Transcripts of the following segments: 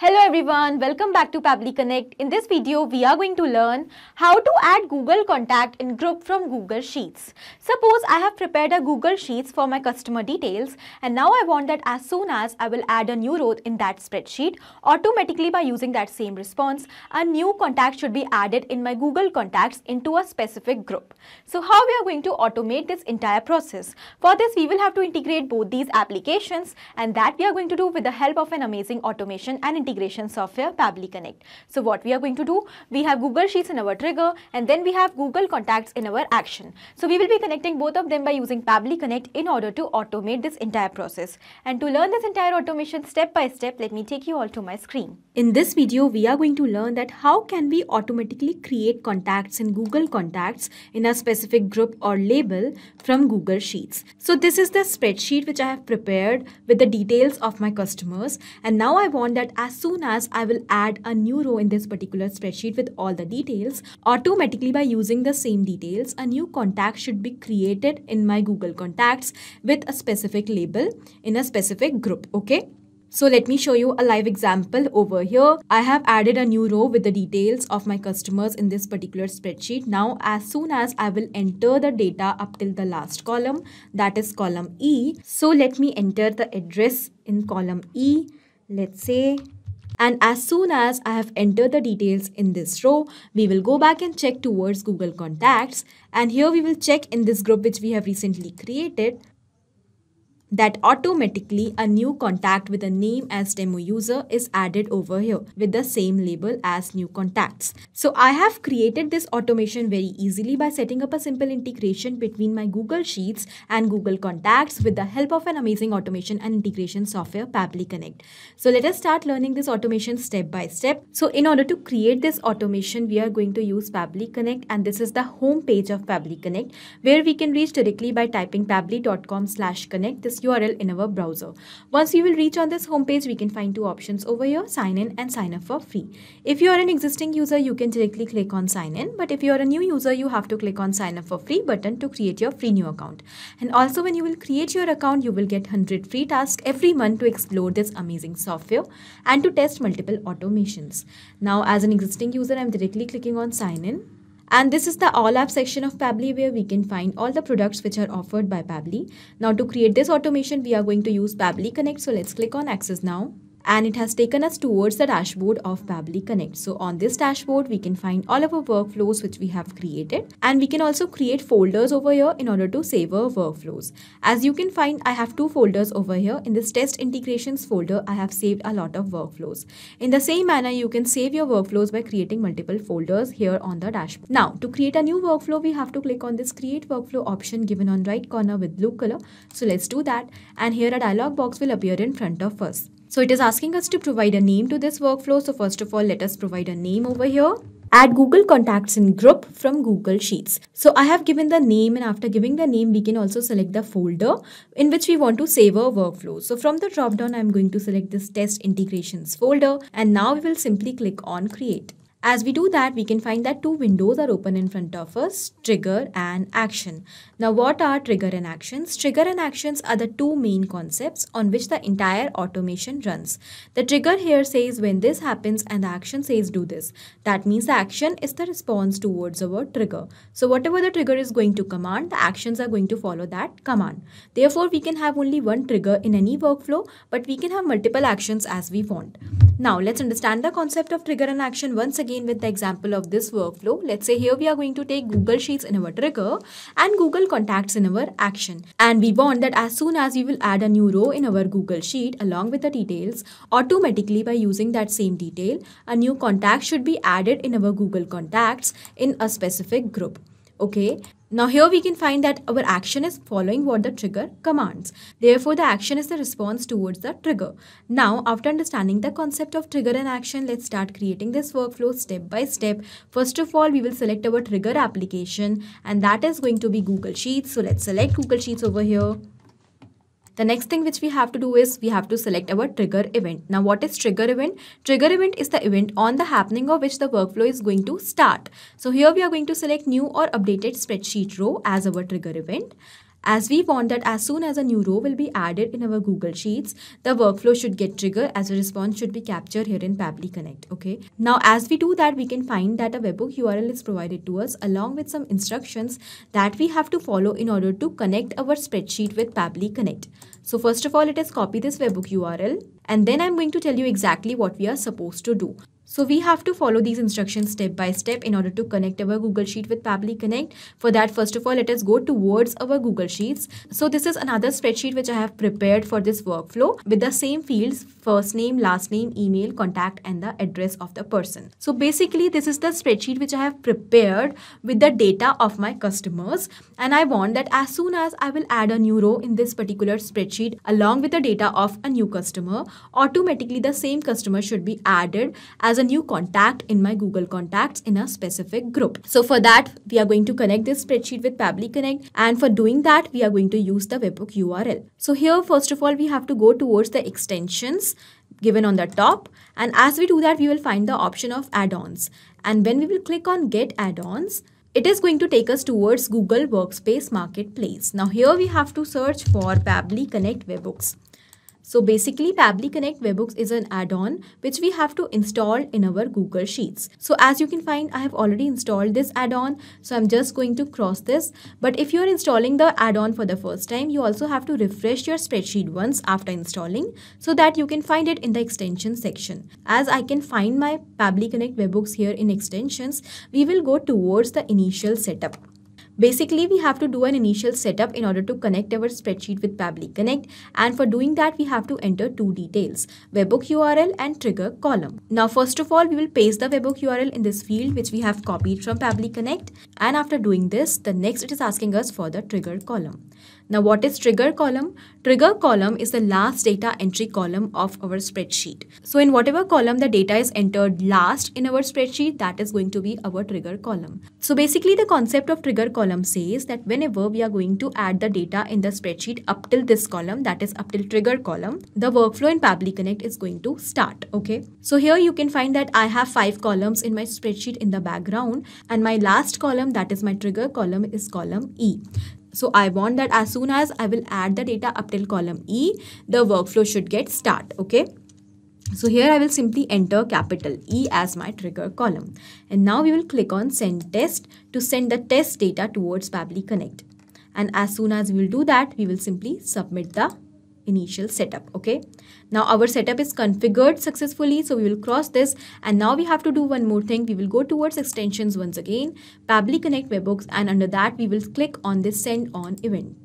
Hello everyone, welcome back to Pabbly Connect. In this video, we are going to learn how to add Google Contact in group from Google Sheets. Suppose I have prepared a Google Sheets for my customer details and now I want that as soon as I will add a new row in that spreadsheet, automatically by using that same response, a new contact should be added in my Google Contacts into a specific group. So how we are going to automate this entire process? For this, we will have to integrate both these applications, and that we are going to do with the help of an amazing automation and integration software, Pabbly Connect. So what we are going to do, we have Google Sheets in our trigger and then we have Google Contacts in our action. So we will be connecting both of them by using Pabbly Connect in order to automate this entire process. And to learn this entire automation step by step, let me take you all to my screen. In this video, we are going to learn that how can we automatically create contacts in Google Contacts in a specific group or label from Google Sheets. So this is the spreadsheet which I have prepared with the details of my customers, and now I want that as soon as I will add a new row in this particular spreadsheet with all the details, automatically by using the same details, a new contact should be created in my Google Contacts with a specific label in a specific group. Okay. So let me show you a live example over here. I have added a new row with the details of my customers in this particular spreadsheet. Now, as soon as I will enter the data up till the last column, that is column E. So let me enter the address in column E, let's say. And as soon as I have entered the details in this row, we will go back and check towards Google Contacts. And here we will check in this group which we have recently created, that automatically a new contact with a name as demo user is added over here with the same label as new contacts. So I have created this automation very easily by setting up a simple integration between my Google Sheets and Google Contacts with the help of an amazing automation and integration software, Pabbly Connect. So let us start learning this automation step by step. So in order to create this automation, we are going to use Pabbly Connect, and this is the home page of Pabbly Connect where we can reach directly by typing pabbly.com/connect. This URL in our browser. Once you will reach on this homepage, we can find two options over here: sign in and sign up for free. If you are an existing user, you can directly click on sign in, but if you are a new user, you have to click on sign up for free button to create your free new account. And also, when you will create your account, you will get 100 free tasks every month to explore this amazing software and to test multiple automations. Now, as an existing user, I'm directly clicking on sign in. And this is the all app section of Pabbly where we can find all the products which are offered by Pabbly. Now to create this automation, we are going to use Pabbly Connect. So let's click on Access Now. And it has taken us towards the dashboard of Pabbly Connect. So on this dashboard, we can find all of our workflows which we have created. And we can also create folders over here in order to save our workflows. As you can find, I have two folders over here. In this test integrations folder, I have saved a lot of workflows. In the same manner, you can save your workflows by creating multiple folders here on the dashboard. Now, to create a new workflow, we have to click on this create workflow option given on right corner with blue color. So let's do that. And here a dialog box will appear in front of us. So it is asking us to provide a name to this workflow. So first of all, let us provide a name over here. Add Google Contacts in group from Google Sheets. So I have given the name, and after giving the name, we can also select the folder in which we want to save our workflow. So from the drop down, I'm going to select this test integrations folder, and now we will simply click on create. As we do that, we can find that two windows are open in front of us, trigger and action. Now, what are trigger and actions? Trigger and actions are the two main concepts on which the entire automation runs. The trigger here says when this happens and the action says do this. That means the action is the response towards our trigger. So whatever the trigger is going to command, the actions are going to follow that command. Therefore, we can have only one trigger in any workflow, but we can have multiple actions as we want. Now, let's understand the concept of trigger and action once again with the example of this workflow. Let's say here we are going to take Google Sheets in our trigger and Google Contacts in our action. And we want that as soon as we will add a new row in our Google Sheet along with the details, automatically by using that same detail, a new contact should be added in our Google Contacts in a specific group. Okay. Now here we can find that our action is following what the trigger commands. Therefore, the action is the response towards the trigger. Now, after understanding the concept of trigger and action, let's start creating this workflow step by step. First of all, we will select our trigger application, and that is going to be Google Sheets. So let's select Google Sheets over here. The next thing which we have to do is we have to select our trigger event. Now, what is trigger event? Trigger event is the event on the happening of which the workflow is going to start. So here we are going to select new or updated spreadsheet row as our trigger event. as we want that as soon as a new row will be added in our Google Sheets, the workflow should get triggered as a response should be captured here in Pabbly Connect. Okay. Now, as we do that, we can find that a webhook URL is provided to us along with some instructions that we have to follow in order to connect our spreadsheet with Pabbly Connect. So first of all, let us copy this webhook URL, and then I'm going to tell you exactly what we are supposed to do. So we have to follow these instructions step by step in order to connect our Google Sheet with Pabbly Connect. For that, first of all, let us go towards our Google Sheets. So this is another spreadsheet which I have prepared for this workflow with the same fields: first name, last name, email, contact, and the address of the person. So basically, this is the spreadsheet which I have prepared with the data of my customers. And I want that as soon as I will add a new row in this particular spreadsheet along with the data of a new customer, automatically the same customer should be added as a new contact in my Google Contacts in a specific group. So for that, we are going to connect this spreadsheet with Pabbly Connect, and for doing that, we are going to use the webhook URL. So here, first of all, we have to go towards the extensions given on the top, and as we do that, we will find the option of add-ons, and when we will click on get add-ons, it is going to take us towards Google Workspace Marketplace. Now here we have to search for Pabbly Connect webhooks. So basically, Pabbly Connect webhooks is an add-on which we have to install in our Google Sheets. So as you can find, I have already installed this add-on. So I'm just going to cross this. But if you're installing the add-on for the first time, you also have to refresh your spreadsheet once after installing so that you can find it in the extension section. As I can find my Pabbly Connect webhooks here in extensions, we will go towards the initial setup. Basically, we have to do an initial setup in order to connect our spreadsheet with Pabbly Connect, and for doing that, we have to enter two details: webhook URL and trigger column. Now, first of all, we will paste the webhook URL in this field which we have copied from Pabbly Connect, and after doing this, the next it is asking us for the trigger column. Now, what is trigger column? Trigger column is the last data entry column of our spreadsheet. So in whatever column the data is entered last in our spreadsheet, that is going to be our trigger column. So basically, the concept of trigger column says that whenever we are going to add the data in the spreadsheet up till this column, that is up till trigger column, the workflow in Pabbly Connect is going to start. Okay. So here you can find that I have 5 columns in my spreadsheet in the background, and my last column, that is my trigger column, is column E. So I want that as soon as I will add the data up till column E, the workflow should get start. Okay. So here I will simply enter capital E as my trigger column. And now we will click on send test to send the test data towards Pabbly Connect. And as soon as we will do that, we will simply submit the initial setup. Okay. Now our setup is configured successfully. So we will cross this, and now we have to do one more thing. We will go towards extensions once again, Pabbly Connect webhooks, and under that we will click on this send on event.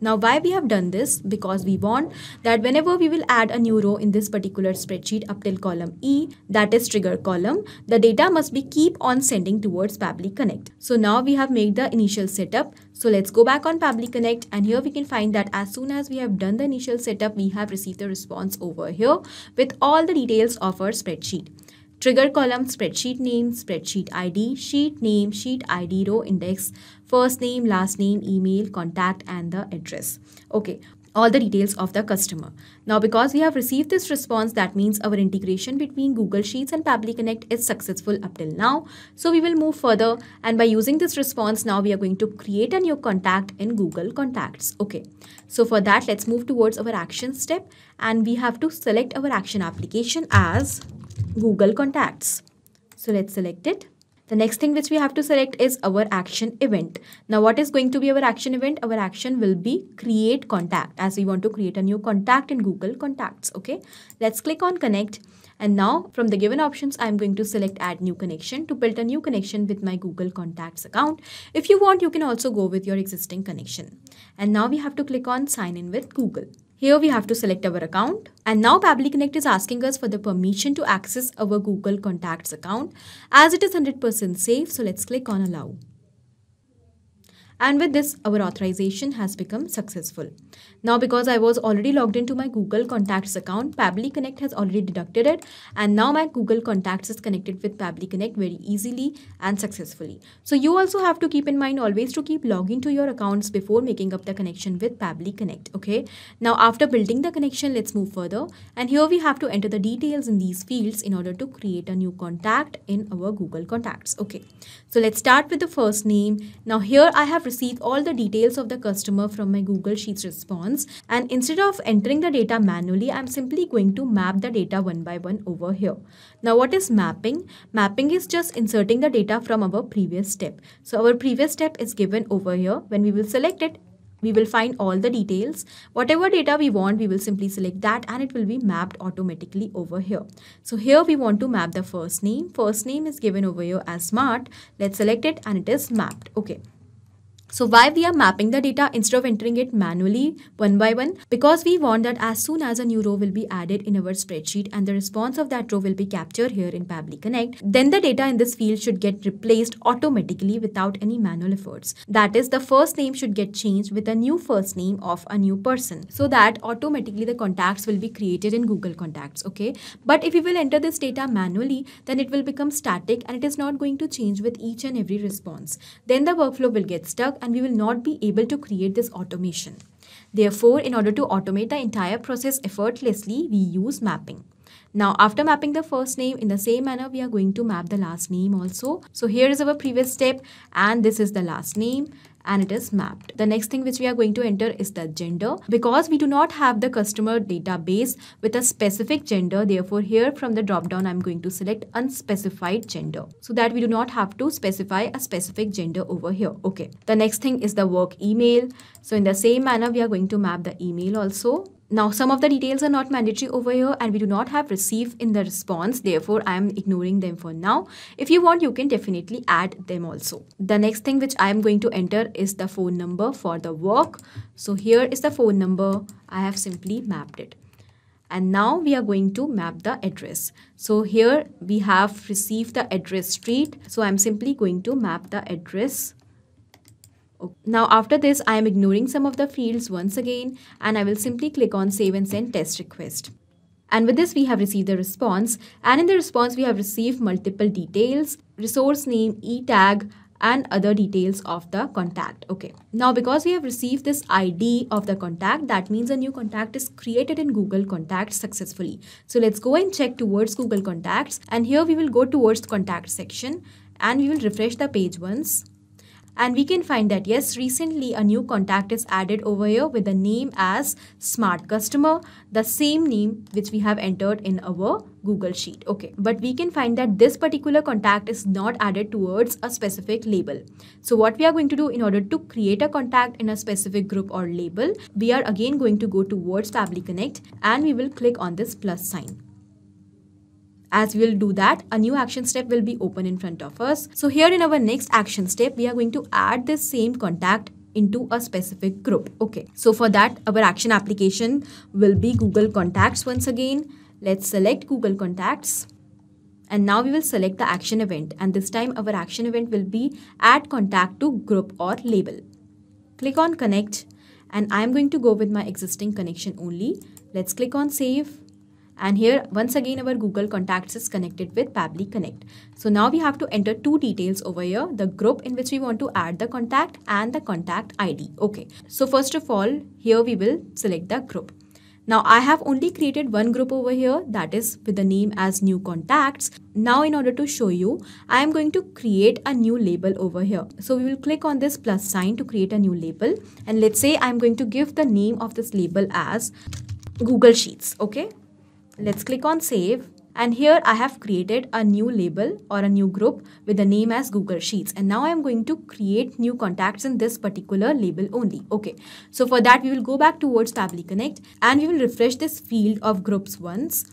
Now, why we have done this? Because we want that whenever we will add a new row in this particular spreadsheet up till column E, that is trigger column, the data must be keep on sending towards Pabbly Connect. So now we have made the initial setup. So let's go back on Pabbly Connect, and here we can find that as soon as we have done the initial setup, we have received the response over here with all the details of our spreadsheet. Trigger column, spreadsheet name, spreadsheet ID, sheet name, sheet ID, row index, first name, last name, email, contact, and the address. Okay, all the details of the customer. Now, because we have received this response, that means our integration between Google Sheets and Pabbly Connect is successful up till now. So we will move further, and by using this response, now we are going to create a new contact in Google Contacts. Okay, so for that, let's move towards our action step, and we have to select our action application as Google Contacts. So let's select it. The next thing which we have to select is our action event. Now, what is going to be our action event? Our action will be create contact, as we want to create a new contact in Google Contacts. Okay, let's click on connect. And now from the given options, I'm going to select add new connection to build a new connection with my Google Contacts account. If you want, you can also go with your existing connection. And now we have to click on sign in with Google. Here we have to select our account, and now Pabbly Connect is asking us for the permission to access our Google Contacts account as it is 100% safe. So let's click on allow. And with this, our authorization has become successful. Now, because I was already logged into my Google Contacts account, Pabbly Connect has already deducted it. And now my Google Contacts is connected with Pabbly Connect very easily and successfully. So you also have to keep in mind always to keep logging to your accounts before making up the connection with Pabbly Connect. Okay. Now, after building the connection, let's move further. And here we have to enter the details in these fields in order to create a new contact in our Google Contacts. Okay. So let's start with the first name. Now here I have received all the details of the customer from my Google Sheets response, and instead of entering the data manually, I'm simply going to map the data one by one over here. Now what is mapping? Mapping is just inserting the data from our previous step. So our previous step is given over here. When we will select it, we will find all the details. Whatever data we want, we will simply select that and it will be mapped automatically over here. So here we want to map the first name. First name is given over here as Smart. Let's select it and it is mapped. Okay. So why we are mapping the data instead of entering it manually one by one? Because we want that as soon as a new row will be added in our spreadsheet and the response of that row will be captured here in Pabbly Connect, then the data in this field should get replaced automatically without any manual efforts. That is, the first name should get changed with a new first name of a new person, so that automatically the contacts will be created in Google Contacts. Okay, but if we will enter this data manually, then it will become static and it is not going to change with each and every response. Then the workflow will get stuck and we will not be able to create this automation. Therefore, in order to automate the entire process effortlessly, we use mapping. Now, after mapping the first name, in the same manner, we are going to map the last name also. So here is our previous step and this is the last name and it is mapped. The next thing which we are going to enter is the gender. Because we do not have the customer database with a specific gender, therefore here from the drop down, I'm going to select unspecified gender so that we do not have to specify a specific gender over here. Okay. The next thing is the work email. So in the same manner, we are going to map the email also. Now, some of the details are not mandatory over here and we do not have receive in the response. Therefore, I am ignoring them for now. If you want, you can definitely add them also. The next thing which I am going to enter is the phone number for the work. So here is the phone number. I have simply mapped it. And now we are going to map the address. So here we have received the address street. So I'm simply going to map the address. Now after this, I am ignoring some of the fields once again and I will simply click on save and send test request. And with this, we have received the response, and in the response, we have received multiple details, resource name, e-tag, and other details of the contact. Okay. Now, because we have received this ID of the contact, that means a new contact is created in Google Contacts successfully. So let's go and check towards Google Contacts, and here we will go towards the contact section and we will refresh the page once. And we can find that yes, recently a new contact is added over here with the name as Smart Customer, the same name which we have entered in our Google Sheet. Okay, but we can find that this particular contact is not added towards a specific label. So what we are going to do in order to create a contact in a specific group or label, we are again going to go towards Pabbly Connect and we will click on this plus sign. As we will do that, a new action step will be open in front of us. So here in our next action step, we are going to add this same contact into a specific group. Okay, so for that, our action application will be Google Contacts once again. Let's select Google Contacts. And now we will select the action event. And this time our action event will be add contact to group or label. Click on connect. And I'm going to go with my existing connection only. Let's click on save. And here once again our Google Contacts is connected with Pabbly Connect. So now we have to enter two details over here, the group in which we want to add the contact and the contact ID. Okay, so first of all, here we will select the group. Now I have only created one group over here, that is with the name as new contacts. Now in order to show you, I am going to create a new label over here. So we will click on this plus sign to create a new label. And let's say I'm going to give the name of this label as Google Sheets. Okay. Let's click on save, and here I have created a new label or a new group with the name as Google Sheets, and now I am going to create new contacts in this particular label only. Okay, so for that we will go back towards Pabbly Connect and we will refresh this field of groups once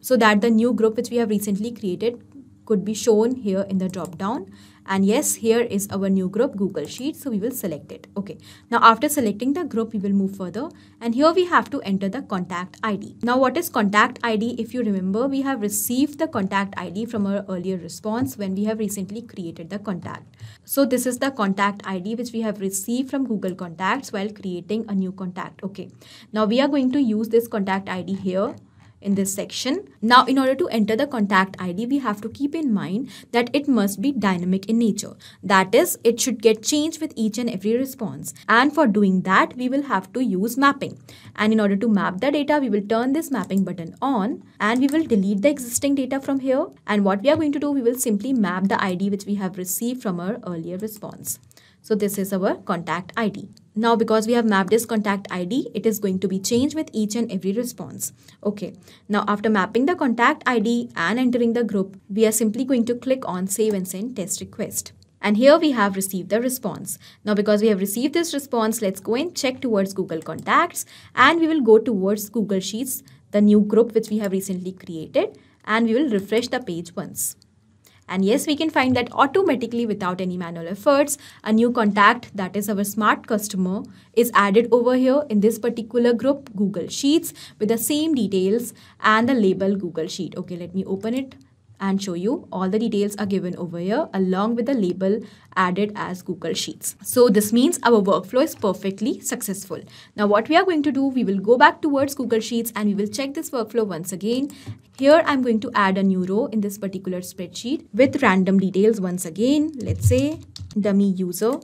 so that the new group which we have recently created could be shown here in the drop down. And yes, here is our new group Google Sheets, so we will select it. Okay, now after selecting the group, we will move further, and here we have to enter the contact ID. Now what is contact ID? If you remember, we have received the contact ID from our earlier response when we have recently created the contact. So this is the contact ID which we have received from Google Contacts while creating a new contact. Okay, now we are going to use this contact ID here in this section. Now, in order to enter the contact ID, we have to keep in mind that it must be dynamic in nature. That is, it should get changed with each and every response. And for doing that, we will have to use mapping. And in order to map the data, we will turn this mapping button on and we will delete the existing data from here. And what we are going to do, we will simply map the ID which we have received from our earlier response. So this is our contact ID. Now because we have mapped this contact ID, it is going to be changed with each and every response. Okay, now after mapping the contact ID and entering the group, we are simply going to click on save and send test request. And here we have received the response. Now because we have received this response, let's go and check towards Google Contacts, and we will go towards Google Sheets, the new group which we have recently created, and we will refresh the page once. And yes, we can find that automatically without any manual efforts, a new contact, that is our smart customer, is added over here in this particular group, Google Sheets, with the same details and the label Google Sheet. Okay, let me open it and show you. All the details are given over here along with the label added as Google Sheets. So this means our workflow is perfectly successful. Now what we are going to do, we will go back towards Google Sheets and we will check this workflow once again. Here I'm going to add a new row in this particular spreadsheet with random details once again. Let's say dummy user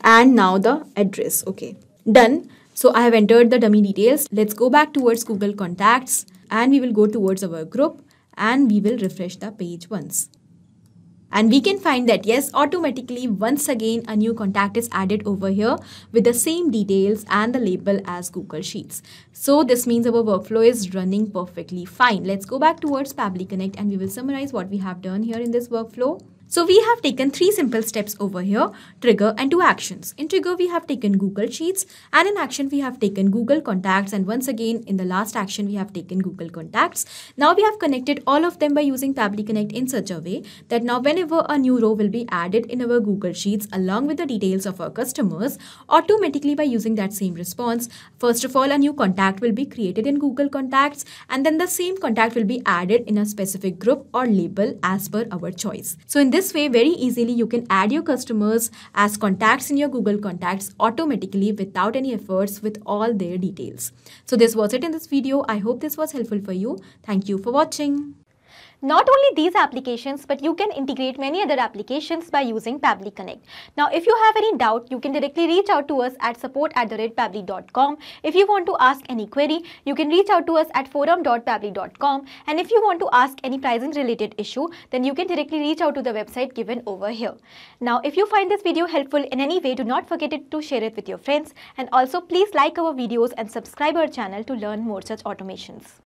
and now the address. Okay, done. So I have entered the dummy details. Let's go back towards Google Contacts and we will go towards our group and we will refresh the page once. And we can find that yes, automatically once again a new contact is added over here with the same details and the label as Google Sheets. So this means our workflow is running perfectly fine. Let's go back towards Pabbly Connect and we will summarize what we have done here in this workflow. So we have taken 3 simple steps over here, trigger and 2 actions. In trigger, we have taken Google Sheets, and in action, we have taken Google Contacts, and once again, in the last action, we have taken Google Contacts. Now we have connected all of them by using Pabbly Connect in such a way that now whenever a new row will be added in our Google Sheets along with the details of our customers, automatically by using that same response, first of all, a new contact will be created in Google Contacts, and then the same contact will be added in a specific group or label as per our choice. So in this way, very easily you can add your customers as contacts in your Google Contacts automatically without any efforts with all their details. So this was it in this video. I hope this was helpful for you. Thank you for watching. Not only these applications, but you can integrate many other applications by using Pabbly Connect. Now, if you have any doubt, you can directly reach out to us at support@pabbly.com. If you want to ask any query, you can reach out to us at forum.pabbly.com. And if you want to ask any pricing related issue, then you can directly reach out to the website given over here. Now, if you find this video helpful in any way, do not forget to share it with your friends. And also, please like our videos and subscribe our channel to learn more such automations.